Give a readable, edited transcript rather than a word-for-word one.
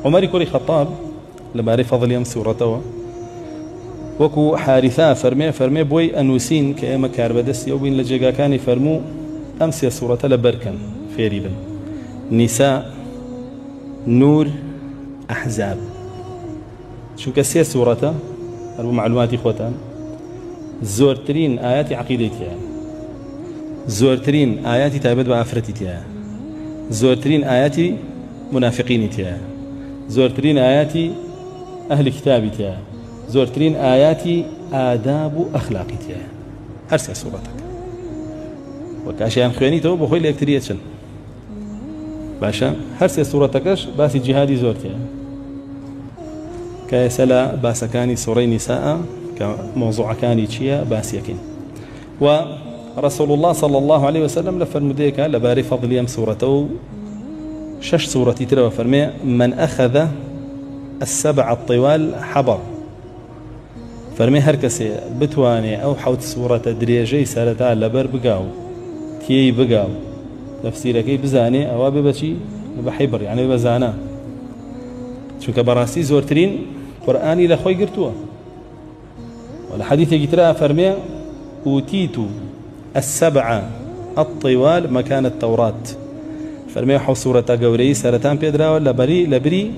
عمر كوري خطاب لباري فضل يم سورته وكو حارثة فرمي بوي أنوسين كأما كاربدس يوبين لجيغا كان فرمو أمسي سورة لبركن فيريبن نساء نور أحزاب شو كسي سورة أربو معلوماتي خوتان زورترين آيات عقيدتها زورترين آيات تابد بأفرتها زورترين آيات منافقينتها زورترين آيات أهل كتابتها زورترين آيات آداب أخلاقتها هرسي سورتك وكاشيان خوانيته بخوي لإكتريتشن باشا هرسي سورتكش باسي جهادي زورتها كيسلا باسكاني سوري نساء كموضوع كاني تشيا باسيكين ورسول الله صلى الله عليه وسلم لفرمديك لباري فضل يم سورته شش سورتي ترى فرمي من أخذ السبع الطوال حبر فرمي هركسي بتواني أو حوت سورة دريجي سالتا لبر بقاو تي بقاو تفسيركي بزاني أو ببشي بحبر يعني بزانا شو كبراسي زورترين قرآني لخوي قرتوه ولا حديث يجترى فرمي أوتيت السبع الطوال مكان التوراة فرمي حو سورة قوري سالتان بيدرا ولا بري لبري